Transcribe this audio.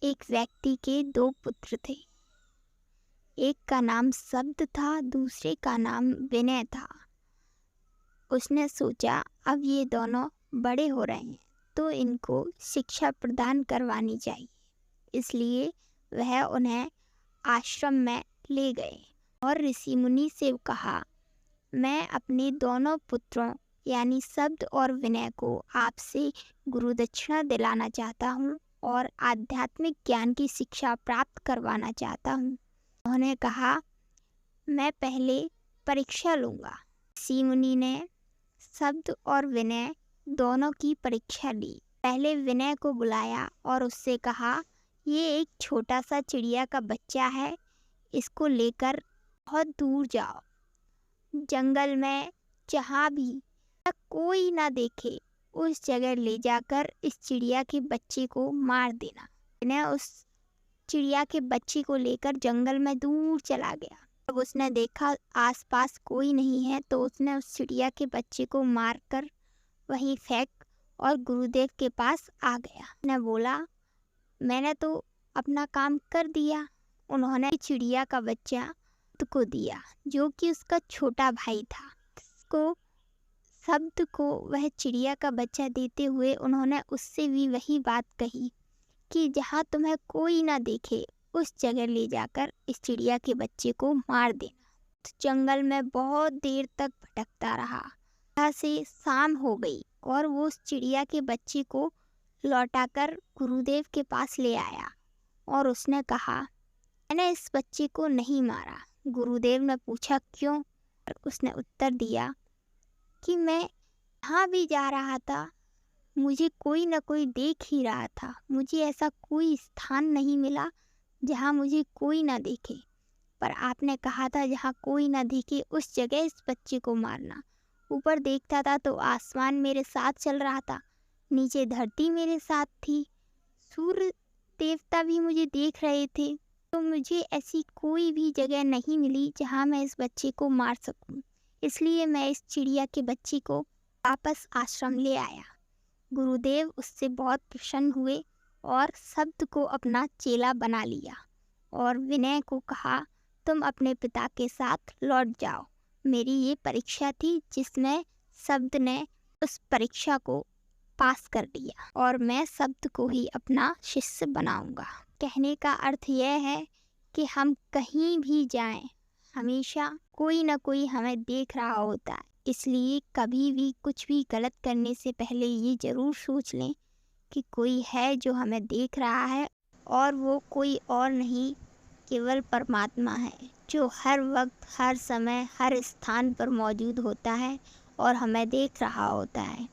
एक व्यक्ति के दो पुत्र थे। एक का नाम शब्द था, दूसरे का नाम विनय था। उसने सोचा अब ये दोनों बड़े हो रहे हैं तो इनको शिक्षा प्रदान करवानी चाहिए। इसलिए वह उन्हें आश्रम में ले गए और ऋषि मुनि से कहा, मैं अपने दोनों पुत्रों यानी शब्द और विनय को आपसे गुरुदक्षिणा दिलाना चाहता हूँ और आध्यात्मिक ज्ञान की शिक्षा प्राप्त करवाना चाहता हूँ। उन्होंने कहा, मैं पहले परीक्षा लूँगा। ऋषि मुनि ने शब्द और विनय दोनों की परीक्षा ली। पहले विनय को बुलाया और उससे कहा, ये एक छोटा सा चिड़िया का बच्चा है, इसको लेकर बहुत दूर जाओ, जंगल में जहाँ भी कोई ना देखे उस जगह ले जाकर इस चिड़िया के बच्चे को मार देना। विनय उस चिड़िया के बच्चे को लेकर जंगल में दूर चला गया। जब उसने देखा आसपास कोई नहीं है तो उसने उस चिड़िया के बच्चे को मारकर वहीं फेंक और गुरुदेव के पास आ गया। उसने बोला, मैंने तो अपना काम कर दिया। उन्होंने चिड़िया का बच्चा को दिया जो कि उसका छोटा भाई था। उसको शब्द को वह चिड़िया का बच्चा देते हुए उन्होंने उससे भी वही बात कही कि जहाँ तुम्हें कोई ना देखे उस जगह ले जाकर इस चिड़िया के बच्चे को मार देना। तो जंगल में बहुत देर तक भटकता रहा। यहाँ से शाम हो गई और वो उस चिड़िया के बच्चे को लौटाकर गुरुदेव के पास ले आया और उसने कहा, मैंने इस बच्चे को नहीं मारा। गुरुदेव ने पूछा, क्यों? और उसने उत्तर दिया कि मैं जहाँ भी जा रहा था मुझे कोई ना कोई देख ही रहा था। मुझे ऐसा कोई स्थान नहीं मिला जहाँ मुझे कोई ना देखे, पर आपने कहा था जहाँ कोई ना देखे उस जगह इस बच्चे को मारना। ऊपर देखता था तो आसमान मेरे साथ चल रहा था, नीचे धरती मेरे साथ थी, सूर्य देवता भी मुझे देख रहे थे, तो मुझे ऐसी कोई भी जगह नहीं मिली जहाँ मैं इस बच्चे को मार सकूं। इसलिए मैं इस चिड़िया के बच्चे को वापस आश्रम ले आया। गुरुदेव उससे बहुत प्रसन्न हुए और शब्द को अपना चेला बना लिया और विनय को कहा, तुम अपने पिता के साथ लौट जाओ। मेरी ये परीक्षा थी जिसमें शब्द ने उस परीक्षा को पास कर लिया और मैं शब्द को ही अपना शिष्य बनाऊंगा। कहने का अर्थ यह है कि हम कहीं भी जाएं, हमेशा कोई ना कोई हमें देख रहा होता है। इसलिए कभी भी कुछ भी गलत करने से पहले ये ज़रूर सोच लें कि कोई है जो हमें देख रहा है और वो कोई और नहीं, केवल परमात्मा है जो हर वक्त, हर समय, हर स्थान पर मौजूद होता है और हमें देख रहा होता है।